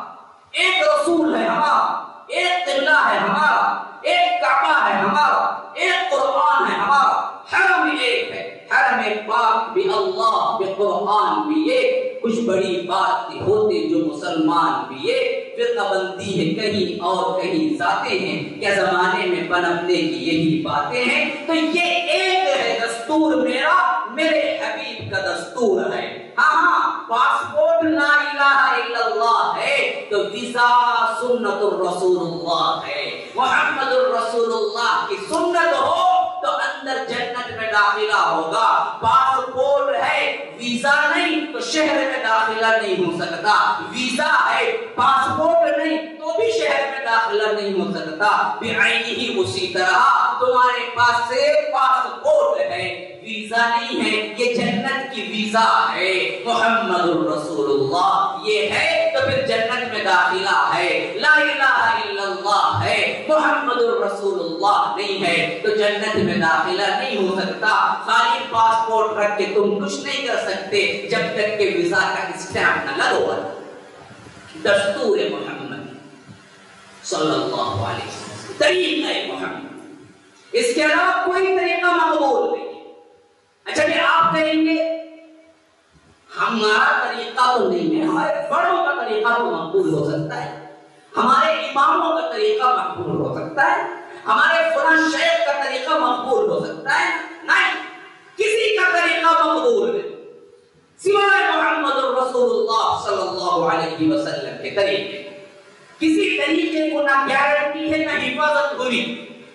ایک رسول ہے ہمارا، ایک قبلہ ہے ہمارا، ایک کعبہ ہے ہمارا، ایک قرآن ہے ہمارا، حرم ایک ہے، حرم پاک بھی اللہ بھی قرآن بھی ایک، کچھ بڑی بات کی ہوتے جو مسلمان بھی ایک، فرقہ بندی ہے کہیں اور کہیں ذاتیں ہیں، کیا زمانے میں پنپنے کی یہی باتیں ہیں۔ تو یہ ایک ہے دستور میرا، میرے حبیب کا دستور ہے۔ ہاں پاسپورٹ لا الہ الا اللہ ہے تو ویزا سنت الرسول اللہ ہے، محمد الرسول اللہ کی سنت ہو تو اندر جنت میں داخلہ ہوگا۔ پاسپورٹ ہے ویزا نہیں تو شہر میں داخلہ نہیں ہو سکتا، ویزا ہے پاسپورٹ نہیں تو بھی شہر میں داخلہ نہیں ہو سکتا۔ بعینہ ہی اسی طرح تمہارے پاس سے پاسپورٹ ہے، ویزا نہیں ہے، یہ جنت کی ویزا ہے، محمد الرسول اللہ یہ ہے تو پھر جنت میں داخلہ ہے، لا الہ الا اللہ ہے محمد الرسول اللہ نہیں ہے تو جنت میں داخلہ نہیں ہو سکتا. خالی پاسپورٹ رکھ کے تم کچھ نہیں کر سکتے جب تک کہ ویزا کا اسٹیمپ نہ لگو. دستور محمد صلی اللہ علیہ وسلم، طریقہ محمد، اس کے علاوہ کوئی طریقہ مقبول نہیں. اچھا کہ آپ کہیں گے ہمارا طریقہ تو نہیں ہے، ہمارے بڑوں کا طریقہ تو مقبول ہو سکتا ہے، ہمارے اماموں کا طریقہ مقبول ہو سکتا ہے، ہمارے فلاں شیخ کا طریقہ مقبول ہو سکتا ہے. نہیں، کسی کا طریقہ مقبول نہیں سوائے محمد الرسول اللہ صلی اللہ علیہ وسلم کے طریقے. کسی طریقے کو نہ گارنٹی ہے نہ حفاظت ہوئی،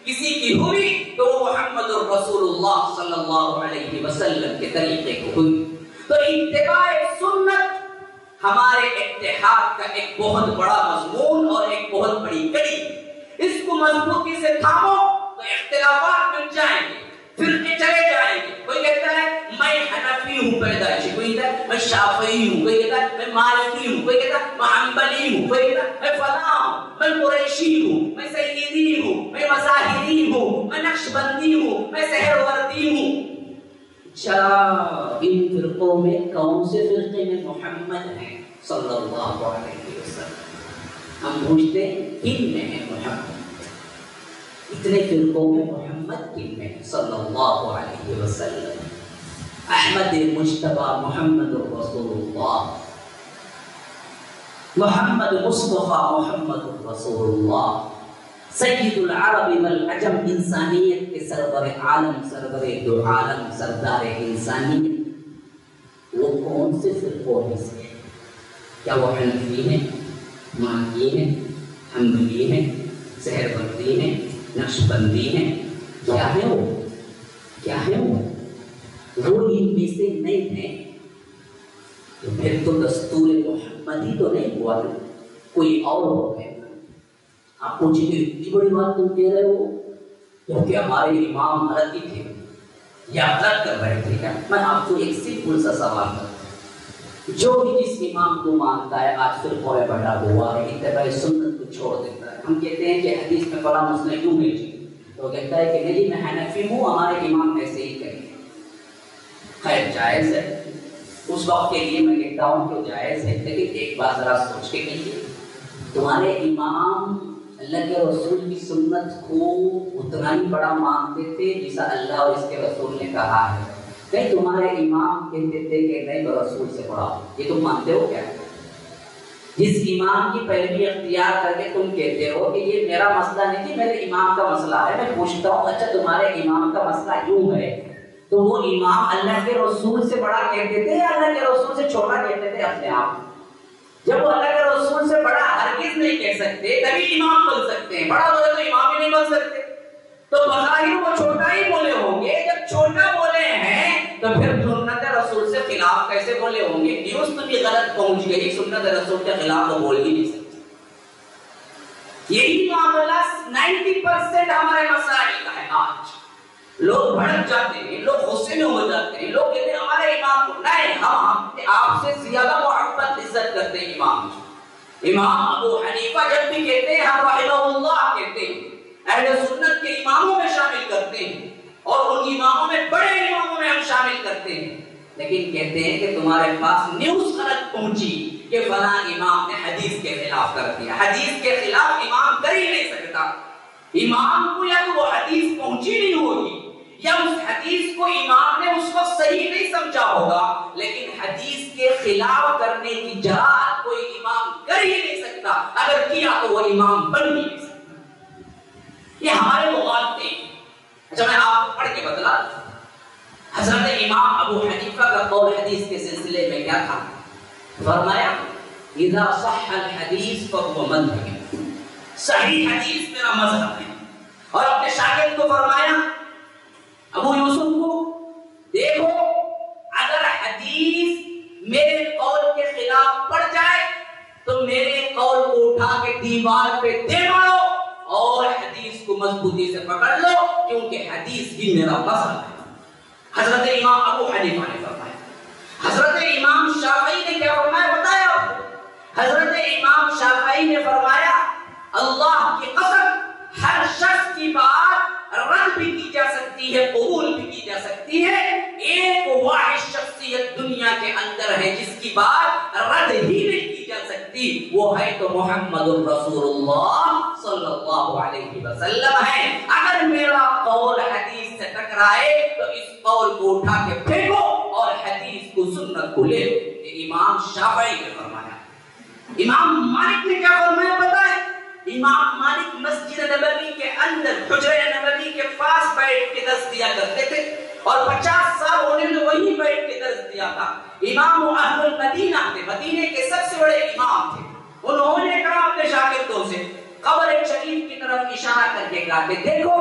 کسی کی ہوئی تو محمد الرسول اللہ صلی اللہ علیہ وسلم کے طریقے کو ہوئی. تو اتباع سنت ہمارے اتحاد کا ایک بہت بڑا مضمون اور ایک بہت بڑی کڑی. اس کو مضبوطی سے تھامو تو اختلافات مل جائیں گے، فرقے چلے جائیں گے. کوئی کہتا ہے میں حنفی ہوں پیدائشی، کوئی کہتا ہے میں شافعی ہوں، کوئی کہتا ہے میں مالکی ہوں، کوئی کہتا ہے میں حنبلی ہوں، کوئی کہتا ہے میں فلاں ہوں، میں قریشی ہوں، میں سیدی ہوں، میں مظاہری ہوں، میں نقشبندی ہوں، میں سہروردی ہوں. ان فرقوں میں کون سے فرقے میں محمد ہے صلی اللہ علیہ وسلم؟ ہم پوچھتے ہیں کن میں ہے محمد؟ اتنے فرقوں میں محمد کن میں ہے صلی اللہ علیہ وسلم؟ احمد مجتبی محمد رسول اللہ، محمد مصطفیٰ محمد رسول اللہ، سید العرب والعجم، انسانیت کے سرور عالم، سرور دو عالم، سردار انسانیت. وہ کون سے فرقوں میں سے ہیں؟ کیا وہ حنفی ہیں، مالکی ہیں، حنبلی ہیں، سہروردی ہیں، نقشبندی ہیں؟ کیا ہے وہ؟ کیا ہے وہ ان میں سے نہیں ہے تو پھر تو دستور محمدی تو نہیں ہوا، کوئی اور ہو گئے. آپ پوچھیں گے اتنی بڑی بات تم کہہ رہے ہو کیونکہ ہمارے امام غلط ہی تھے یا غلط کر رہے تھے کیا؟ میں آپ کو ایک سمپل سا سوال کرتا ہوں. جو بھی جس امام کو مانتا ہے آج فرقوں میں بڑا ہوا ہے، اتباع سنت کو چھوڑ دیتا ہے. ہم کہتے ہیں کہ حدیث میں فلاں مسئلہ کیوں بھیجی، تو کہتا ہے کہ نہیں میں حنفی ہوں، ہمارے امام ایسے ہی کہیں. خیر جائز ہے، اس وقت کے لیے میں کہتا ہوں کہ جائز ہے، لیکن ایک بات ذرا سوچ کے کہیے، تمہارے امام اللہ کے رسول کی سنت کو اتنا ہی بڑا مانتے تھے جیسا اللہ اور اس کے رسول نے کہا ہے؟ نہیں، تمہارے امام کہتے تھے کہ نہیں وہ رسول سے بڑا. یہ تم مانتے ہو کیا؟ جس امام کی پیروی اختیار کر کے تم کہتے ہو کہ یہ میرا مسئلہ نہیں، میرے امام کا مسئلہ ہے. میں پوچھتا ہوں اچھا تمہارے امام کا مسئلہ یوں ہے تو وہ امام اللہ کے رسول سے بڑا کہتے تھے یا اللہ کے رسول سے چھوٹا کہتے تھے اپنے آپ؟ جب وہ اللہ کے رسول سے بڑا ہرگز نہیں کہہ سکتے تبھی امام بن سکتے ہیں. بڑا بولے تو امام ہی نہیں بن سکتے. تو بظاہر وہ چھوٹا ہی بولے ہوں گے. جب چھوٹا بولے ہیں تو پھر سنت رسول سے خلاف کیسے بولے ہوں گے؟ نیوز تو بھی غلط پہنچ گئی، سنت رسول کے خلاف وہ بول ہی نہیں سکتے. یہی معاملہ 90% ہمارے مسائل کا ہے. آج لوگ بھڑک جاتے ہیں، لوگ غصے میں ہو جاتے ہیں، لوگ کہتے ہیں ہمارے امام کو نہیں، ہم آپ سے زیادہ محبت عزت کرتے ہیں امام. امام ابو حنیفہ جب بھی کہتے ہیں ہم رحمہ اللہ کہتے ہیں، اہل سنت کے اماموں میں شامل کرتے ہیں اور ان اماموں میں بڑے اماموں میں ہم شامل کرتے ہیں. لیکن کہتے ہیں کہ تمہارے پاس نیوز غلط پہنچی کہ فلاں امام نے حدیث کے خلاف کر دیا. حدیث کے خلاف امام کر ہی نہیں سکتا. امام کو یا تو وہ حدیث پہنچی نہیں ہوگی یا اس حدیث کو امام نے اس وقت صحیح نہیں سمجھا ہوگا، لیکن حدیث کے خلاف کرنے کی جرات کوئی امام کر ہی نہیں سکتا. اگر کیا تو وہ امام بن ہی نہیں سکتا. یہ ہمارے مغالطے ہیں. اچھا میں آپ کو پڑھ کے بتلا. حضرت امام ابو حنیفہ کا قول حدیث کے سلسلے میں کیا تھا؟ فرمایا اذا صح الحدیث فهو مذهبی، صحیح حدیث میرا مذہب ہے. اور اپنے شاگرد کو فرمایا ابو یوسف کو، دیکھو اگر حدیث میرے قول کے خلاف پڑ جائے تو میرے قول کو اٹھا کے دیوار پہ دے مارو اور حدیث کو مضبوطی سے پکڑ لو کیونکہ حدیث ہی میرا مذہب ہے. حضرت امام ابو حنیفہ نے فرمایا. حضرت امام شافعی نے کیا فرمایا بتایا آپ کو؟ حضرت امام شافعی نے فرمایا اللہ کی قسم کی بات رد بھی کی جا سکتی ہے، قبول بھی کی جا سکتی ہے، ایک واحد شخصیت دنیا کے اندر ہے جس کی بات رد ہی نہیں کی جا سکتی، وہ ہے تو محمد رسول اللہ صلی اللہ علیہ وسلم ہے۔ اگر میرا قول حدیث سے ٹکرائے تو اس قول کو اٹھا کے پھینکو اور حدیث کو سنت کو لے لو۔ امام شافعی نے فرمایا۔ امام مالک نے کیا فرمایا پتہ ہے؟ امام مالک مسجد نبوی کے اندر حجرہ نبوی کے پاس بیٹھ کے درس دیا کرتے تھے اور 50 سال انہوں نے وہیں بیٹھ کے درس دیا تھا۔ امام اہل المدینہ تھے، مدینے کے سب سے بڑے امام تھے۔ انہوں نے کہا اپنے شاگردوں سے، قبر شریف کی طرف اشارہ کر کے کہا کہ دیکھو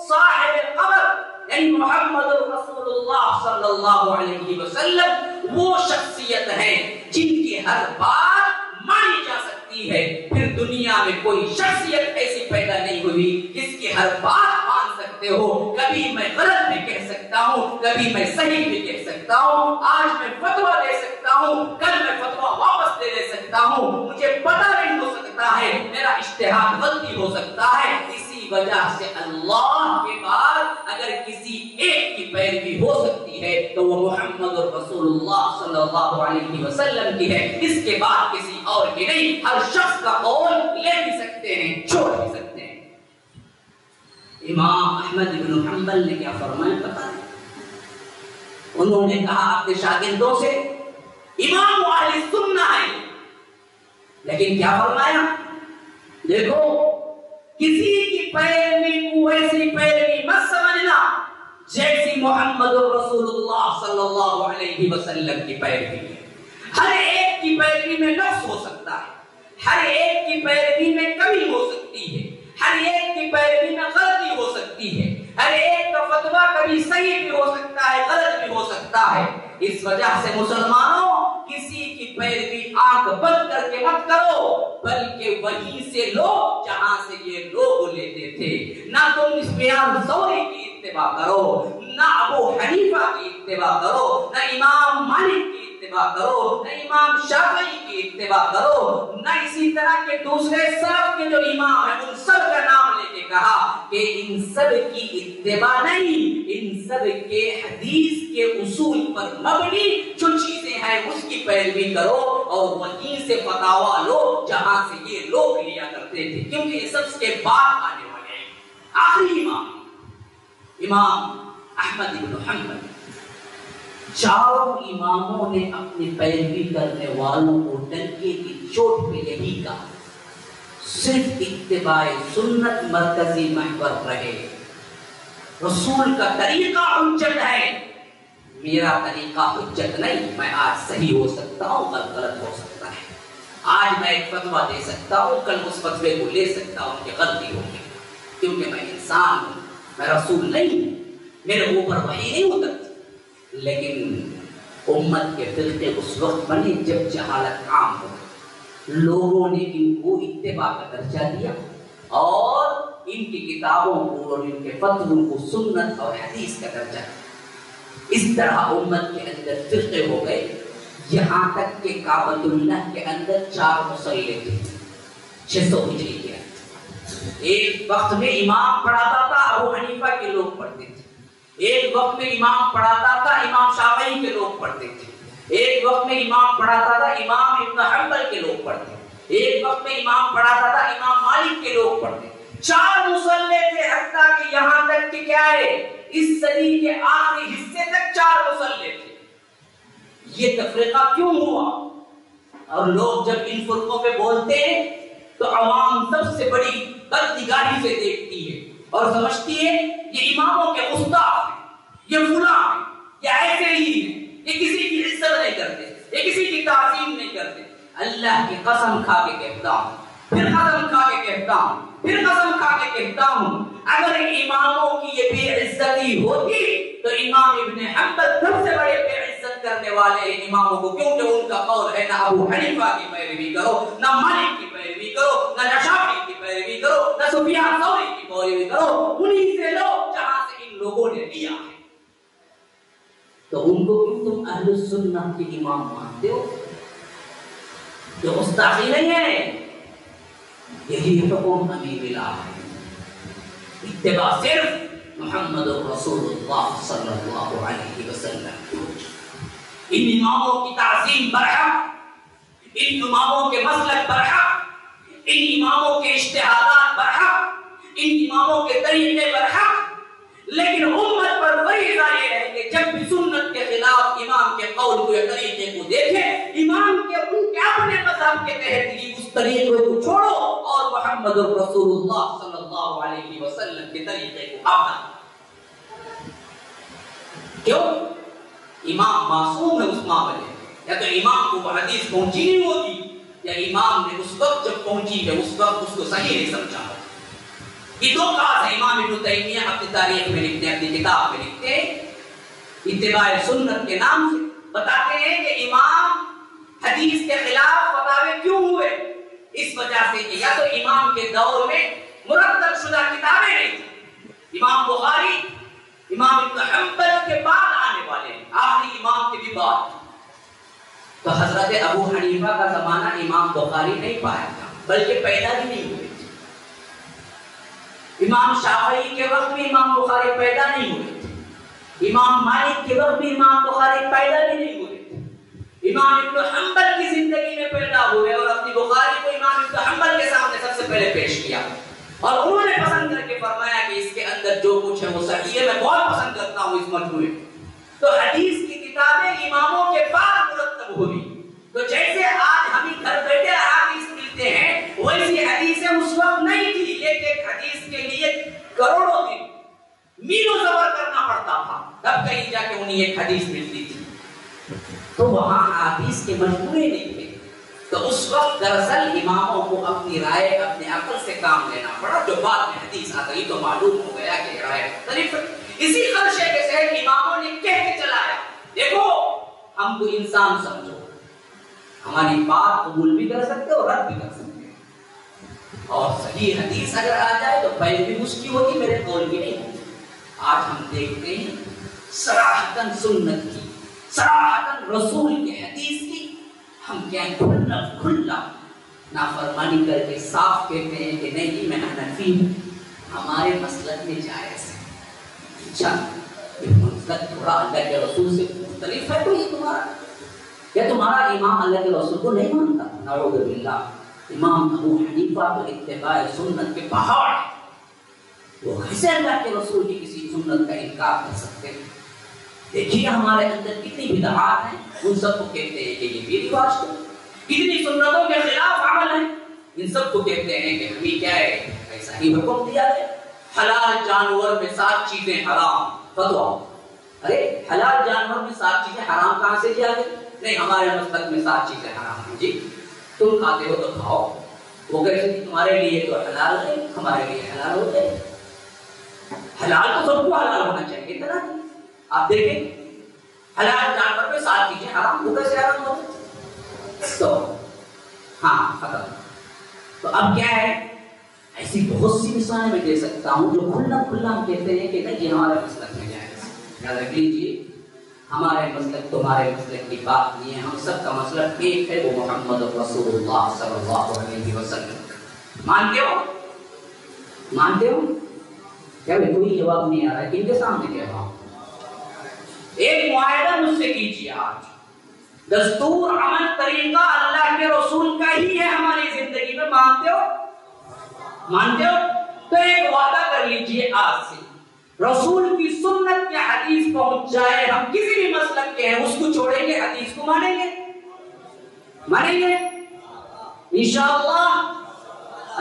صاحب قبر یعنی محمد رسول اللہ صلی اللہ علیہ وسلم وہ شخصیت ہے جن کی ہر بات مانی جا سکتی ہے۔ پھر دنیا میں کوئی شخصیت ایسی پیدا نہیں ہوئی جس کی ہر بات مان سکتے ہو۔ کبھی میں غلط بھی کہہ سکتا ہوں، کبھی میں صحیح بھی کہہ سکتا ہوں، آج میں فتویٰ دے سکتا ہوں، کل میں فتویٰ واپس دے سکتا ہوں، مجھے پتہ نہیں ہو سکتا ہے، میرا اجتہاد غلطی ہو سکتا ہے۔ اسی وجہ سے اللہ کے بعد اگر کسی ایک کی پیروی ہو سکتی ہے تو وہ محمد رسول اللہ صلی اللہ علیہ وسلم کی ہے، اس کے بعد کسی اور کی نہیں۔ ہر شخص کا قول لے بھی سکتے ہیں، چھوڑ بھی سکتے ہیں۔ امام احمد بن حنبل نے کیا فرمایا پتہ ہے؟ انہوں نے کہا اپنے شاگردوں سے امام اہل سنہ ہے، لیکن کیا فرمایا؟ دیکھو کسی کی پیروی کو ایسی پیروی مت سمجھنا جیسی محمد رسول اللہ صلی اللہ علیہ وسلم کی پیروی ہے۔ ہر ایک کی پیروی میں نقص ہو سکتا ہے، ہر ایک کی پیروی میں کمی ہو سکتی ہے، ہر ایک کی پیروی میں غلطی ہو سکتی ہے، ہر ایک کا فتویٰ کبھی صحیح بھی ہو سکتا ہے، غلط بھی ہو سکتا ہے۔ اس وجہ سے مسلمانوں کسی کی پیروی آنکھ بند کر کے مت کرو، بلکہ وہیں سے لو جہاں سے یہ لوگ لیتے تھے۔ نہ تم سفیان ثوری کی اتباع کرو، نہ ابو حنیفہ کی اتباع کرو، نہ امام مالک کی اتباع کرو، نہ امام شافعی کی اتباع کرو، نہ اسی طرح کے دوسرے سلف کے جو امام ہیں ان سب کا نام لے کے کہا کہ ان سب کی اتباع نہیں، ان سب کے حدیث کے اصول پر مبنی جو چیزیں ہیں اس کی پیروی کرو اور وہیں سے فتاوا لو جہاں سے یہ لوگ لیا کرتے تھے، کیونکہ یہ سب کے بعد آنے والے ہیں۔ آخری امام احمد بن حنبل، چاروں اماموں نے اپنی پیروی کرنے والوں کو ڈنکے کی چوٹ پہ یہی کہا، صرف اتباع سنت مرکزی محور رہے، رسول کا طریقہ حجت ہے، میرا طریقہ حجت نہیں۔ میں آج صحیح ہو سکتا ہوں، کل غلط ہو سکتا ہے، آج میں ایک فتویٰ دے سکتا ہوں، کل اس فتوے کو لے سکتا ہوں کہ غلطی ہوگی، کیونکہ میں انسان ہوں، میں رسول نہیں ہوں، میرے اوپر وحی نہیں اترتی۔ لیکن امت کے فرقے اس وقت بنے جب جہالت عام ہو، لوگوں نے ان کو اتباع کا درجہ دیا اور ان کی کتابوں کو اور ان کے فتووں کو سنت اور حدیث کا درجہ دیا۔ اس طرح امت کے اندر فرقے ہو گئے، یہاں تک کہ کعبۃ اللہ کے اندر 4 مصلی تھے 600 ہجری کے اندر۔ ایک وقت میں امام پڑھاتا تھا، ابو حنیفہ کے لوگ پڑھتے تھے، ایک وقت میں امام پڑھاتا تھا، امام شافعی کے لوگ پڑھتے تھے، ایک وقت میں امام پڑھاتا تھا، امام ابن حنبل کے لوگ پڑھتے تھے، ایک وقت میں امام پڑھاتا تھا، امام مالک کے لوگ پڑھتے تھے۔ 4 مصلی تھے، حتیٰ کہ یہاں تک کہ کیا ہے اس صدی کے آخری حصے تک 4 مصلی تھے۔ یہ تفریقہ کیوں ہوا؟ اور لوگ جب ان فرقوں پہ بولتے ہیں تو عوام سب سے بڑی بدنگاہی سے دیکھتی ہے اور سمجھتی ہے یہ اماموں کے استاد ہیں، یہ فلاں ہیں، یہ ایسے ہی ہیں، یہ کسی کی عزت نہیں کرتے، یہ کسی کی تعظیم نہیں کرتے۔ اللہ کی قسم کھا کے کہتا ہوں، پھر قسم کھا کے کہتا ہوں، پھر قسم کھا کے کہتا ہوں، اگر اماموں کی یہ بے عزتی ہوتی تو امام ابن حنبل سب سے بڑے بے عزت کرنے والے ہیں اماموں کو، کیونکہ ان کا قول ہے نہ ابو حنیفہ کی پیروی کرو، نہ مالک کی پیروی کرو، نہ شافعی کی پیروی کرو، نہ سفیان ثوری کی پیروی کرو، انہی سے لو جہاں سے ان لوگوں نے لیا ہے۔ تو ان کو کیوں تم اہل سنت کے امام مانتے ہو؟ یہ گستاخی نہیں ہے، یہی حکم امیر الہ ہے، اتباع صرف محمد رسول اللہ صلی اللہ علیہ وسلم. ان اماموں کی تعظیم برحق، ان اماموں کے مسلک برحق، ان اماموں کے اجتہادات برحق، ان اماموں کے طریقے برحق. لیکن امت پر فریضہ یہ ہے کہ جب بھی سنت کے خلاف امام کے قول کو یا طریقے کو دیکھے، امام کے ان کے اپنے مذہب کے تحت ہی اس طریقے کو چھوڑو اور محمد رسول اللہ صلی اللہ علیہ وسلم کے طریقے کو اپنا. کیوں؟ امام معصوم ہے اس معاملے میں. یا تو امام کو وہ حدیث پہنچی نہیں ہوتی، یا امام نے اس وقت جب پہنچی ہے اس وقت اس کو صحیح نہیں سمجھا. یہ دو کاز ہیں. امام ابن تیمیہ اپنی تاریخ میں لکھتے ہیں، اپنی کتاب میں لکھتے ہیں، اتباع سنت کے نام سے بتاتے ہیں کہ امام حدیث کے خلاف فتاوے کیوں ہوئے. اس وجہ سے کہ یا تو امام کے دور میں مرتب شدہ کتابیں نہیں تھیں. امام بخاری امام ابن حنبل کے بعد آنے والے ہیں، آخری امام کے بھی بعد. تو حضرت ابو حنیفہ کا زمانہ امام بخاری نہیں پایا تھا، بلکہ پیدا بھی نہیں ہوئے. امام شافعی کے وقت بھی امام بخاری پیدا نہیں ہوئے تھے. امام مالک کے وقت بھی امام بخاری پیدا بھی نہیں ہوئے تھے. امام ابن حنبل کی زندگی میں پیدا ہوئے اور اپنی بخاری کو امام ابن حنبل کے سامنے سب سے پہلے پیش کیا، اور انہوں نے پسند کر کے فرمایا کہ اس کے اندر جو کچھ ہے وہ صحیح ہے، میں بہت پسند کرتا ہوں اس مجموعے. تو حدیث کی کتابیں اماموں کے بعد مرتب ہوئی. تو جیسے آج ہمیں گھر بیٹھے حدیث ملتے ہیں، ویسی حدیثیں اس وقت نہیں تھی. ایک ایک حدیث کے لیے کروڑوں دن میلوں سفر کرنا پڑتا تھا، تب کہیں جا کے انہیں ایک حدیث ملتی تھی. تو وہاں حدیث کے مجموعے نہیں تھے. تو اس وقت دراصل اماموں کو اپنی رائے اپنے عقل سے کام لینا پڑا. جو بعد میں حدیث آ گئی تو معلوم ہو گیا کہ رائے مختلف. اسی خدشے کے تحت اماموں نے کہہ کے چلایا، دیکھو ہم کو انسان سمجھو، ہماری بات قبول بھی کر سکتے اور رد بھی کر سکتے، اور صحیح حدیث اگر آ جائے تو پہلے بھی اس کی ہوتی، میرے قول کی نہیں ہوتی. آج ہم دیکھتے ہیں صراحتاً سنت کی، صراحتاً رسول کے حدیث کی ہم کیا کھلا نافرمانی کر کے صاف کہتے ہیں کہ نہیں جی میں حنفی ہوں، ہمارے مسلک میں جائز ہے. اچھا یہ مسلک تھوڑا اللہ کے رسول سے مختلف ہے تو یہ تمہارا، یا تمہارا امام اللہ کے رسول کو نہیں مانتا؟ نعوذ باللہ. امام ابو حنیفہ تو اتباع سنت کے پہاڑ، وہ کیسے اللہ کے رسول کی کسی سنت کا انکار کر سکتے ہیں؟ دیکھیے ہمارے اندر کتنی بدعات ہیں، ان سب کو کہتے ہیں کہ یہ بھی رواج ہے. کتنی سنتوں کے خلاف عمل ہے، ان سب کو کہتے ہیں کہ ہمیں کیا ہے ایسا ہی حکم دیا ہے. حلال جانور میں 7 چیزیں حرام، فتوا. ارے حلال جانور میں 7 چیزیں حرام کہاں سے دیا گیا؟ نہیں ہمارے مسلک میں 7 چیزیں حرام ہیں. جی تم کھاتے ہو تو کھاؤ، وہ کہتے ہیں تمہارے لیے تو حلال ہے، ہمارے لیے حلال ہوتے ہیں. حلال تو سب کو حلال ہونا چاہیے اتنا نہیں. آپ دیکھیں حلال جانور میں 7 چیزیں حرام، وہ کیسے حرام ہوتے؟ تو ہاں ختم. تو اب کیا ہے، ایسی بہت سی مثالیں میں دے سکتا ہوں جو کھلا کھلا ہم کہتے ہیں کہ نہیں یہ ہمارے مسلک میں جائز. یاد رکھ لیجیے ہمارے مسلک تمہارے مسلک کی بات نہیں ہے، ہم سب کا مسلک ایک ہے، وہ محمد رسول اللہ صلی اللہ علیہ وسلم. مانتے ہو؟ مانتے ہو؟ کیا کوئی جواب نہیں آ رہا ہے؟ کن کے سامنے کہہ رہا ہوں؟ ایک معاہدہ مجھ سے کیجیے. آج دستور عمل طریقہ اللہ کے رسول کا ہی ہے ہماری زندگی میں. مانتے ہو؟ مانتے ہو؟ تو ایک وعدہ کر لیجیے آج سے، رسول کی سنت یا حدیث پہنچ جائے، ہم کسی بھی مسلک کے ہیں اس کو چھوڑیں گے، حدیث کو مانیں گے. مانیں گے انشاءاللہ.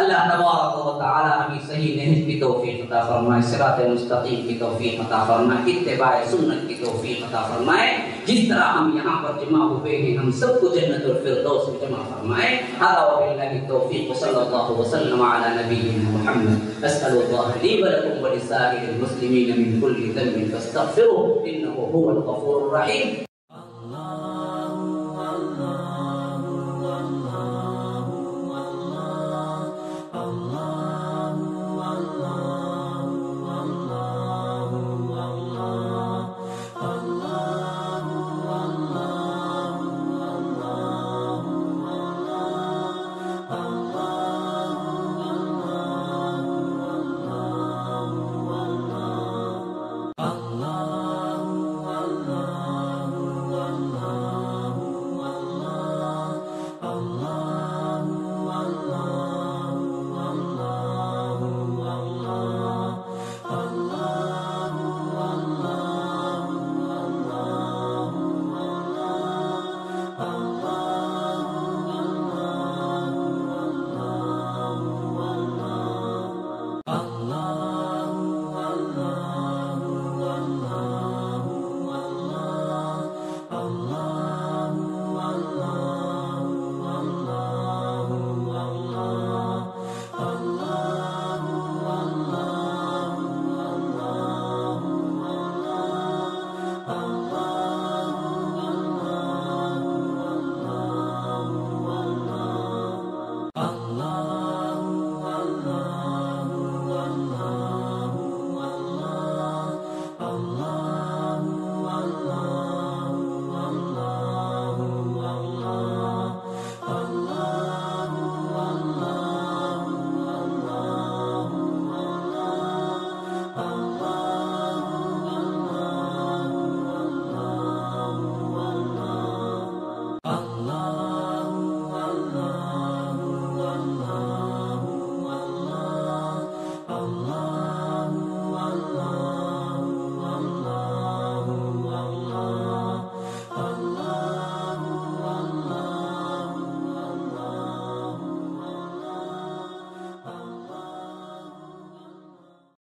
اللہ تبارک و تعالی ہمیں صحیح نہج کی توفیق عطا فرمائے، صراط مستقیم کی توفیق عطا فرمائے، اتباع سنت کی توفیق عطا فرمائے. جس طرح ہم یہاں پر جمع ہوئے ہیں ہم سب کو جنت الفردوس میں جمع فرمائے. ھذا وباللہ التوفیق صلی اللہ وسلم علی نبینا محمد. اسأل اللہ لی ولکم ولسائر المسلمین من کل ذنب فاستغفروه انه هو الغفور الرحیم.